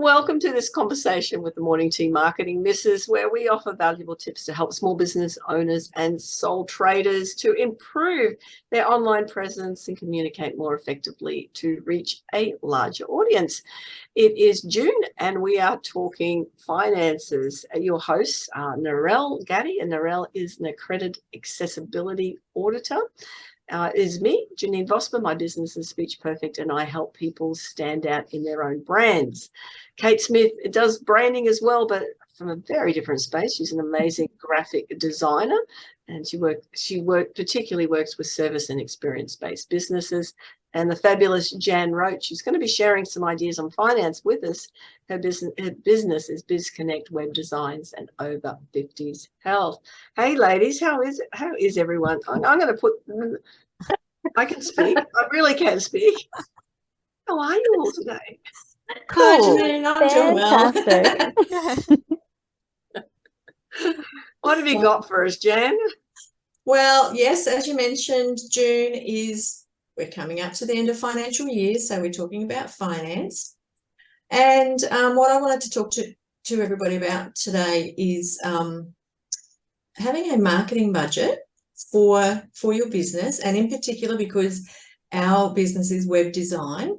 Welcome to this conversation with the Morning Tea Marketing Missus, where we offer valuable tips to help small business owners and sole traders to improve their online presence and communicate more effectively to reach a larger audience. It is June and we are talking finances. Your hosts are Narelle Gaddy, and Narelle is an accredited accessibility auditor. Is me, Janine Vosper. My business is Speech Perfect, and I help people stand out in their own brands. Kate Smith does branding as well, but from a very different space. She's an amazing graphic designer, and she particularly works with service and experience-based businesses. And the fabulous Jan Roach, who's going to be sharing some ideas on finance with us. Her business is BizConnect Web Designs and Over 50s Health. Hey, ladies, how is everyone? I'm going to put. I can speak. I really can speak. How are you all today? Cool. Hi, Janine. I'm doing well. What have you got for us, Jan? Well, yes, as you mentioned, June we're coming up to the end of financial year, so we're talking about finance. And what I wanted to talk to everybody about today is having a marketing budget for your business, and in particular because our business is web design.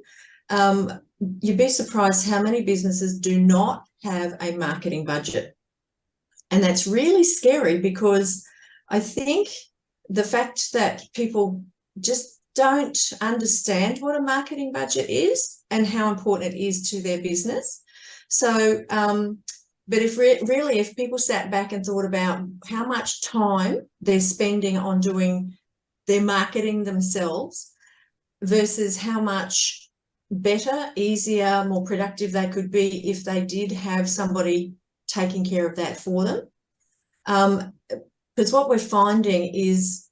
You'd be surprised how many businesses do not have a marketing budget. And that's really scary, because I think the fact that people just don't understand what a marketing budget is and how important it is to their business. So, but if people sat back and thought about how much time they're spending on doing their marketing themselves versus how much better, easier, more productive they could be if they did have somebody taking care of that for them. Because what we're finding is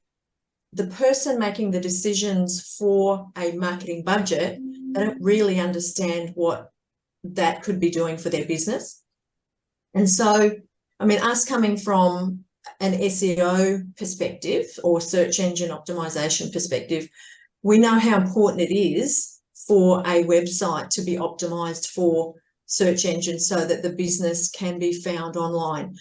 the person making the decisions for a marketing budget, they don't really understand what that could be doing for their business. And so, I mean, us coming from an SEO perspective or search engine optimization perspective, we know how important it is for a website to be optimized for search engines so that the business can be found online.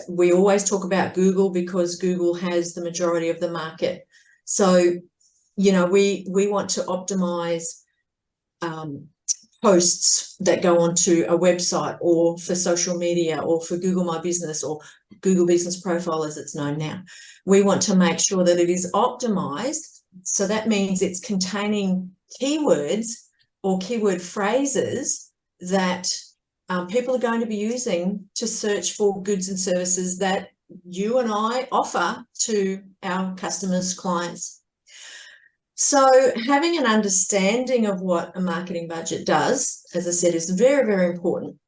We always talk about Google because Google has the majority of the market. So, you know, we want to optimize posts that go onto a website or for social media or for Google My Business or Google Business Profile as it's known now. We want to make sure that it is optimized. So that means it's containing keywords or keyword phrases that people are going to be using to search for goods and services that you and I offer to our customers, clients. So having an understanding of what a marketing budget does, as I said, is very, very important,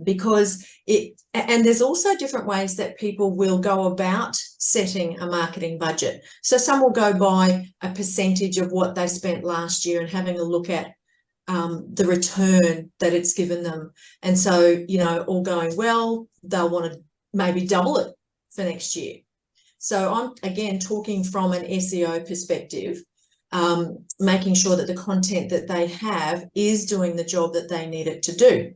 because and there's also different ways that people will go about setting a marketing budget. So some will go by a percentage of what they spent last year and having a look at the return that it's given them. And so, you know, all going well, they'll want to maybe double it for next year. So I'm, again, talking from an SEO perspective, making sure that the content that they have is doing the job that they need it to do.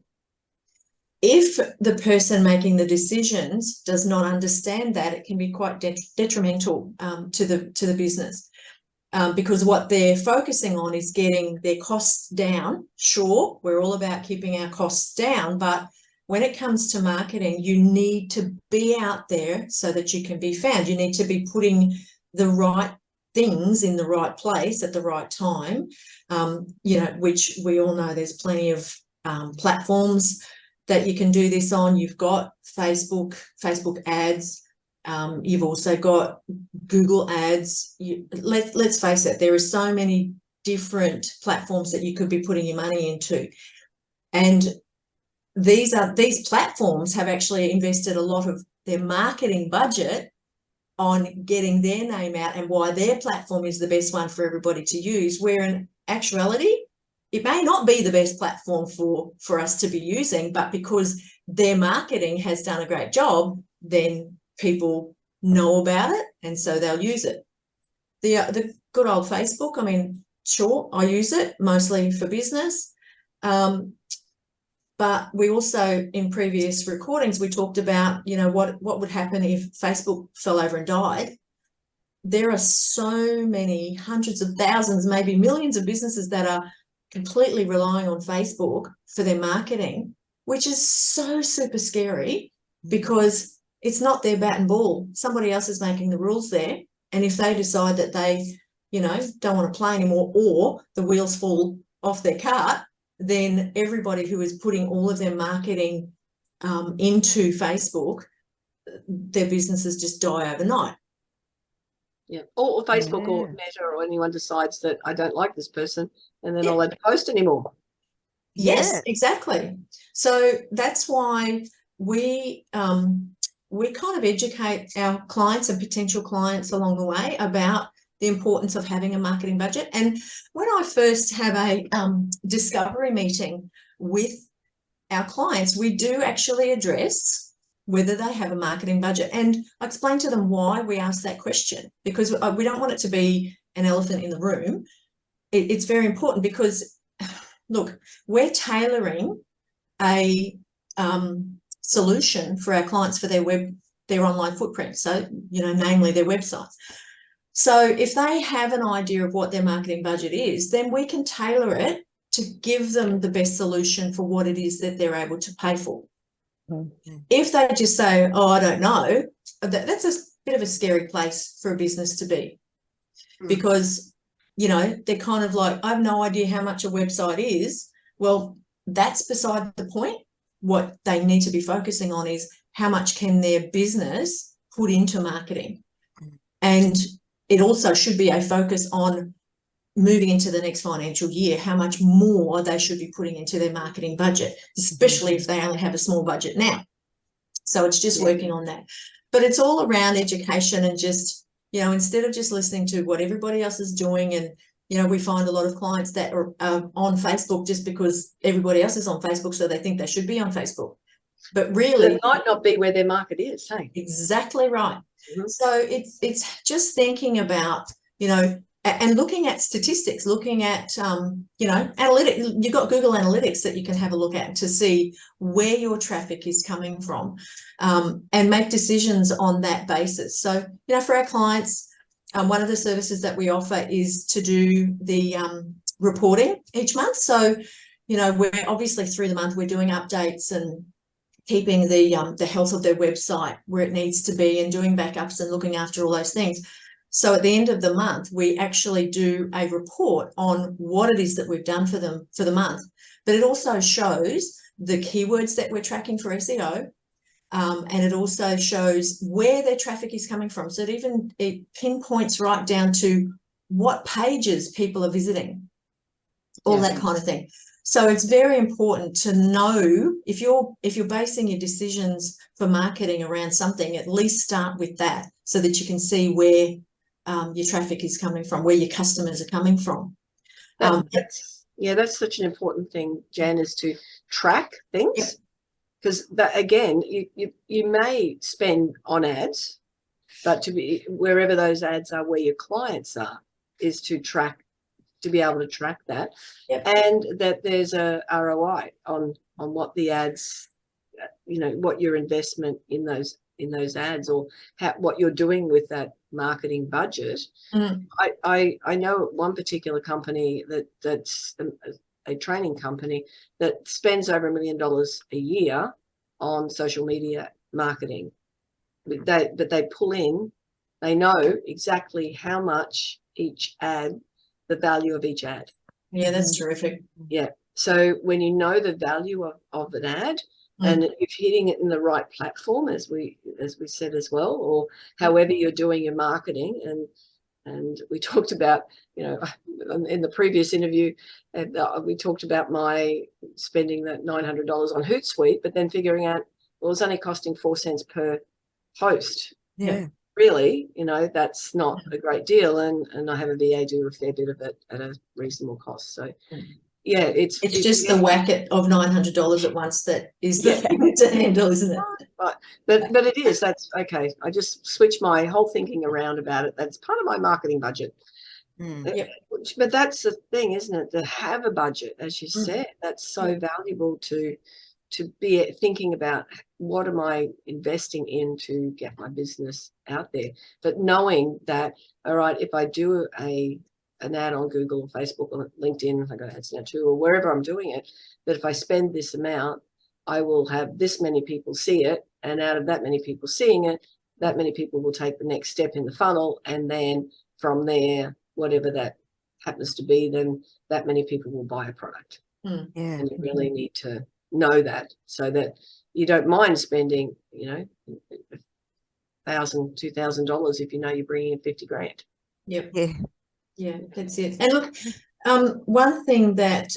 If the person making the decisions does not understand that, it can be quite detrimental to the business, because what they're focusing on is getting their costs down. Sure, we're all about keeping our costs down, but when it comes to marketing, you need to be out there so that you can be found. You need to be putting the right things in the right place at the right time, you know, which we all know there's plenty of platforms that you can do this on. You've got Facebook ads. You've also got Google ads. Let's face it, there are so many different platforms that you could be putting your money into. And these platforms have actually invested a lot of their marketing budget on getting their name out and why their platform is the best one for everybody to use, where in actuality, it may not be the best platform for us to be using, but because their marketing has done a great job, then people know about it and so they'll use it. The good old Facebook, I mean, sure, I use it mostly for business. But we also, in previous recordings, we talked about, you know, what would happen if Facebook fell over and died. There are so many hundreds of thousands, maybe millions of businesses that are completely relying on Facebook for their marketing, which is so super scary because it's not their bat and ball. Somebody else is making the rules there. And if they decide that they, you know, don't want to play anymore, or the wheels fall off their cart, then everybody who is putting all of their marketing into Facebook, their businesses just die overnight. Yeah, or Facebook or Meta or anyone decides that I don't like this person and they're not allowed to post anymore. Yes, exactly. So that's why we kind of educate our clients and potential clients along the way about the importance of having a marketing budget. And when I first have a discovery meeting with our clients, we do actually address whether they have a marketing budget. And I explain to them why we ask that question, because we don't want it to be an elephant in the room. It's very important because, look, we're tailoring a solution for our clients for their online footprint. So, you know, namely their websites. So if they have an idea of what their marketing budget is, then we can tailor it to give them the best solution for what it is that they're able to pay for. Mm-hmm. If they just say, oh, I don't know, that's a bit of a scary place for a business to be, because, you know, they're kind of like, I have no idea how much a website is. Well, that's beside the point. What they need to be focusing on is how much can their business put into marketing. And it also should be a focus on moving into the next financial year, how much more they should be putting into their marketing budget, especially if they only have a small budget now. So it's just working on that. But it's all around education and just, you know, instead of just listening to what everybody else is doing. And, you know, we find a lot of clients that are on Facebook just because everybody else is on Facebook, so they think they should be on Facebook. But really, it might not be where their market is. Hey, exactly right. Mm-hmm. So it's just thinking about, you know, and looking at statistics, looking at, you know, analytics. You've got Google Analytics that you can have a look at to see where your traffic is coming from, and make decisions on that basis. So, you know, for our clients, one of the services that we offer is to do the reporting each month. So, you know, we're obviously through the month, we're doing updates and keeping the health of their website where it needs to be and doing backups and looking after all those things. So at the end of the month, we actually do a report on what it is that we've done for them for the month. But it also shows the keywords that we're tracking for SEO, and it also shows where their traffic is coming from. So it pinpoints right down to what pages people are visiting, all that kind of thing. So it's very important to know if you're basing your decisions for marketing around something, at least start with that so that you can see where your traffic is coming from, where your customers are coming from. That's such an important thing, Jan, is to track things, because that, again, you may spend on ads, but to be wherever those ads are, where your clients are, is to be able to track that, and that there's a ROI on what the ads, you know, what your investment in those ads, or what you're doing with that marketing budget. I know one particular company that's a training company that spends over $1 million a year on social media marketing. But they pull in, they know exactly how much each ad, the value of each ad. Yeah, that's terrific. Yeah. So when you know the value of an ad, and if hitting it in the right platform, as we said as well, or however you're doing your marketing, and we talked about, you know, in the previous interview, we talked about my spending that $900 on Hootsuite, but then figuring out, well, it's only costing 4 cents per post. Yeah. Really, you know, that's not a great deal, and I have a VA do a fair bit of it at a reasonable cost. So yeah, it's just the whack of $900 at once that is the thing to handle, isn't it? But it is. That's okay. I just switched my whole thinking around about it. That's part of my marketing budget. Yep. But that's the thing, isn't it? To have a budget, as you Mm. said, that's so valuable to be thinking about what am I investing in to get my business out there. But knowing that, all right, if I do an ad on Google or Facebook or LinkedIn, if I go ads now too, or wherever I'm doing it, that if I spend this amount, I will have this many people see it, and out of that many people seeing it, that many people will take the next step in the funnel, and then from there, whatever that happens to be, then that many people will buy a product. Yeah. And you really need to know that, so that you don't mind spending, $1,000, $2,000 if you know you're bringing in 50 grand. Yep. Yeah. Yeah, that's it. And look, one thing that,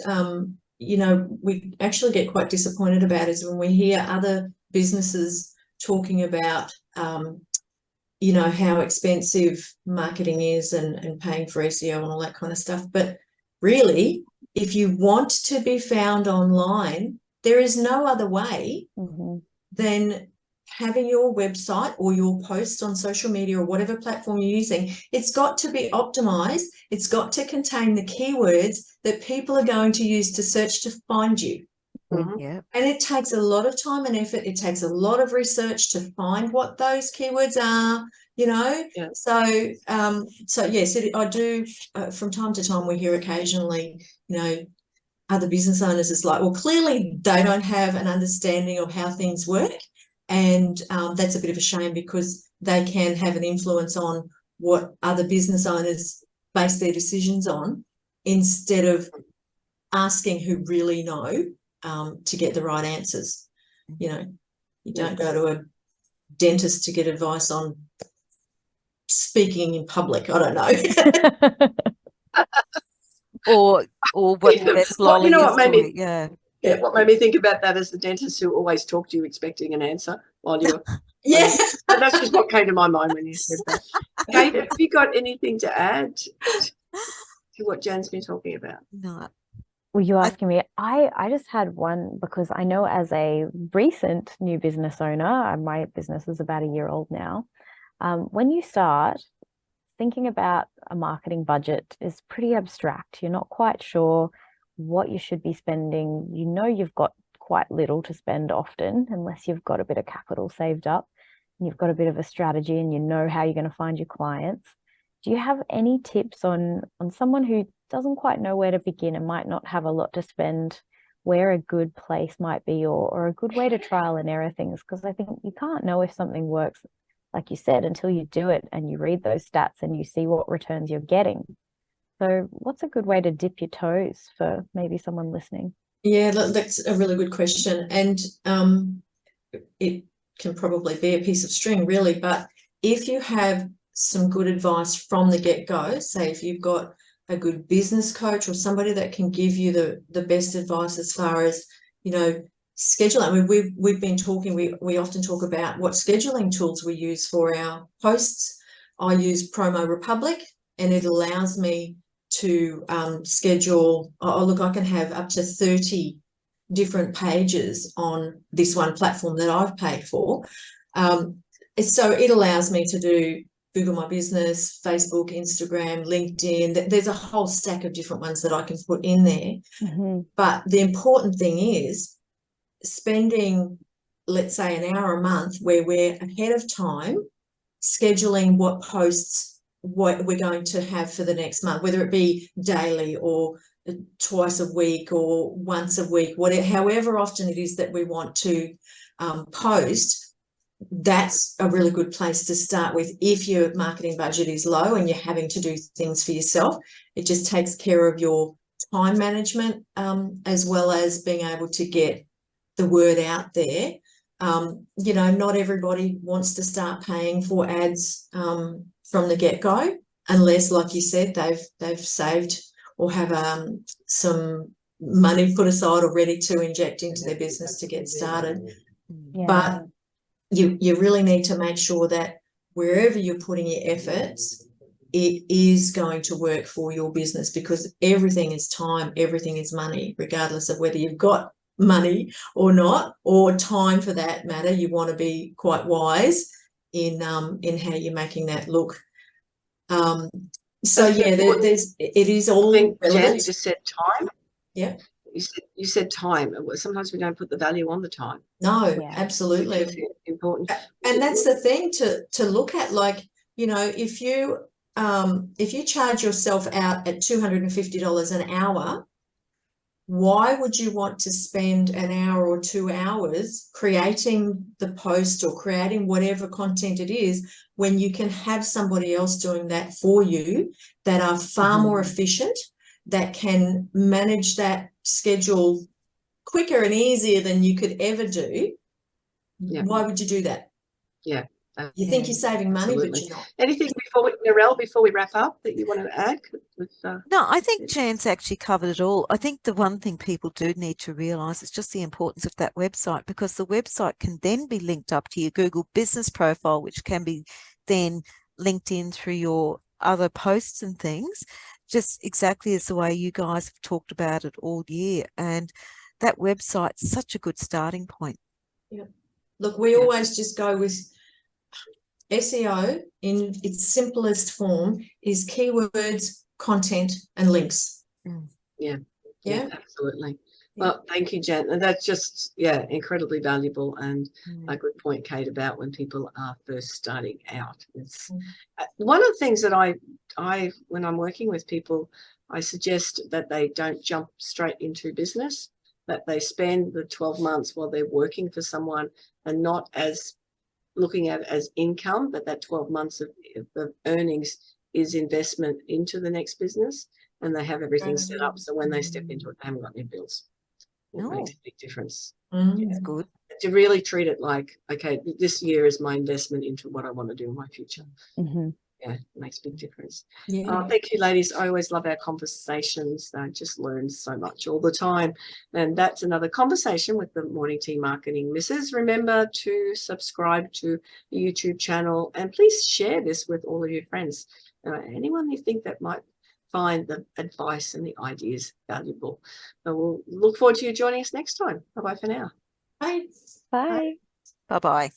we actually get quite disappointed about is when we hear other businesses talking about, how expensive marketing is and paying for SEO and all that kind of stuff. But really, if you want to be found online, there is no other way than having your website or your posts on social media or whatever platform you're using. It's got to be optimized. It's got to contain the keywords that people are going to use to search to find you. Yeah. And it takes a lot of time and effort. It takes a lot of research to find what those keywords are, Yeah. So yes, I do, from time to time, we hear occasionally, other business owners is like, well, clearly they don't have an understanding of how things work. And that's a bit of a shame, because they can have an influence on what other business owners base their decisions on, instead of asking who really know to get the right answers. You don't go to a dentist to get advice on speaking in public. I don't know. or what the best lolly is. What made me think about that is the dentists who always talk to you expecting an answer while you're Yeah. That's just what came to my mind when you said that. Kate, have you got anything to add to what Jan's been talking about? No. Were you asking me? I just had one, because I know as a recent new business owner, my business is about a year old now. When you start, thinking about a marketing budget is pretty abstract. You're not quite sure what you should be spending. You've got quite little to spend often, unless you've got a bit of capital saved up and you've got a bit of a strategy and you know how you're going to find your clients. Do you have any tips on someone who doesn't quite know where to begin and might not have a lot to spend, where a good place might be, or a good way to trial and error things? Because I think you can't know if something works, like you said, until you do it and you read those stats and you see what returns you're getting. So what's a good way to dip your toes for maybe someone listening? Yeah, that's a really good question. And it can probably be a piece of string, really. But if you have some good advice from the get-go, say if you've got a good business coach or somebody that can give you the best advice as far as, scheduling. I mean, we've been talking, we often talk about what scheduling tools we use for our posts. I use Promo Republic, and it allows me to schedule. I can have up to 30 different pages on this one platform that I've paid for. So it allows me to do Google My Business, Facebook, Instagram, LinkedIn. There's a whole stack of different ones that I can put in there. But the important thing is spending, let's say, an hour a month where we're ahead of time scheduling what posts what we're going to have for the next month, whether it be daily or twice a week or once a week, whatever, however often it is that we want to post. That's a really good place to start with. If your marketing budget is low and you're having to do things for yourself, it just takes care of your time management, as well as being able to get the word out there. Not everybody wants to start paying for ads from the get-go, unless, like you said, they've saved or have some money put aside or ready to inject into their business to get started. Yeah. But you really need to make sure that wherever you're putting your efforts, it is going to work for your business, because everything is time, everything is money, regardless of whether you've got money or not, or time for that matter. You want to be quite wise in how you're making that look. So That's yeah, important. it is all I think, Jen, you relevant. just said time. Yeah. You said time. Sometimes we don't put the value on the time. No, Yeah. absolutely. Which is important. And that's the thing to look at, like, you know, if you charge yourself out at $250 an hour, why would you want to spend an hour or 2 hours creating the post or creating whatever content it is when you can have somebody else doing that for you that are far more efficient, that can manage that schedule quicker and easier than you could ever do? Yeah. Why would you do that? Yeah. You think you're saving money, but Absolutely. you're not. Anything Narelle, before we wrap up, that you want to add? No, I think Jan's actually covered it all. I think the one thing people do need to realise is just the importance of that website, because the website can then be linked up to your Google business profile, which can be then linked in through your other posts and things, just exactly as the way you guys have talked about it all year. And that website's such a good starting point. Yeah. Look, we always just go with SEO in its simplest form is keywords, content, and links. Yeah. Yeah. Absolutely. Well, thank you, Jen. And that's just, incredibly valuable, and a good point, Kate, about when people are first starting out. It's one of the things that I when I'm working with people, I suggest that they don't jump straight into business, that they spend the 12 months while they're working for someone, and not as looking at it as income, but that 12 months of earnings is investment into the next business, and they have everything set up. So when they step into it, they haven't got any bills. It makes a big difference. It's good. To really treat it like, okay, this year is my investment into what I want to do in my future. Yeah, it makes a big difference. Thank you, ladies. I always love our conversations. I just learn so much all the time. And that's another conversation with the Morning Tea Marketing Missus. Remember to subscribe to the YouTube channel, and please share this with all of your friends. Anyone you think that might find the advice and the ideas valuable. So we'll look forward to you joining us next time. Bye-bye for now. Bye. Bye. Bye-bye.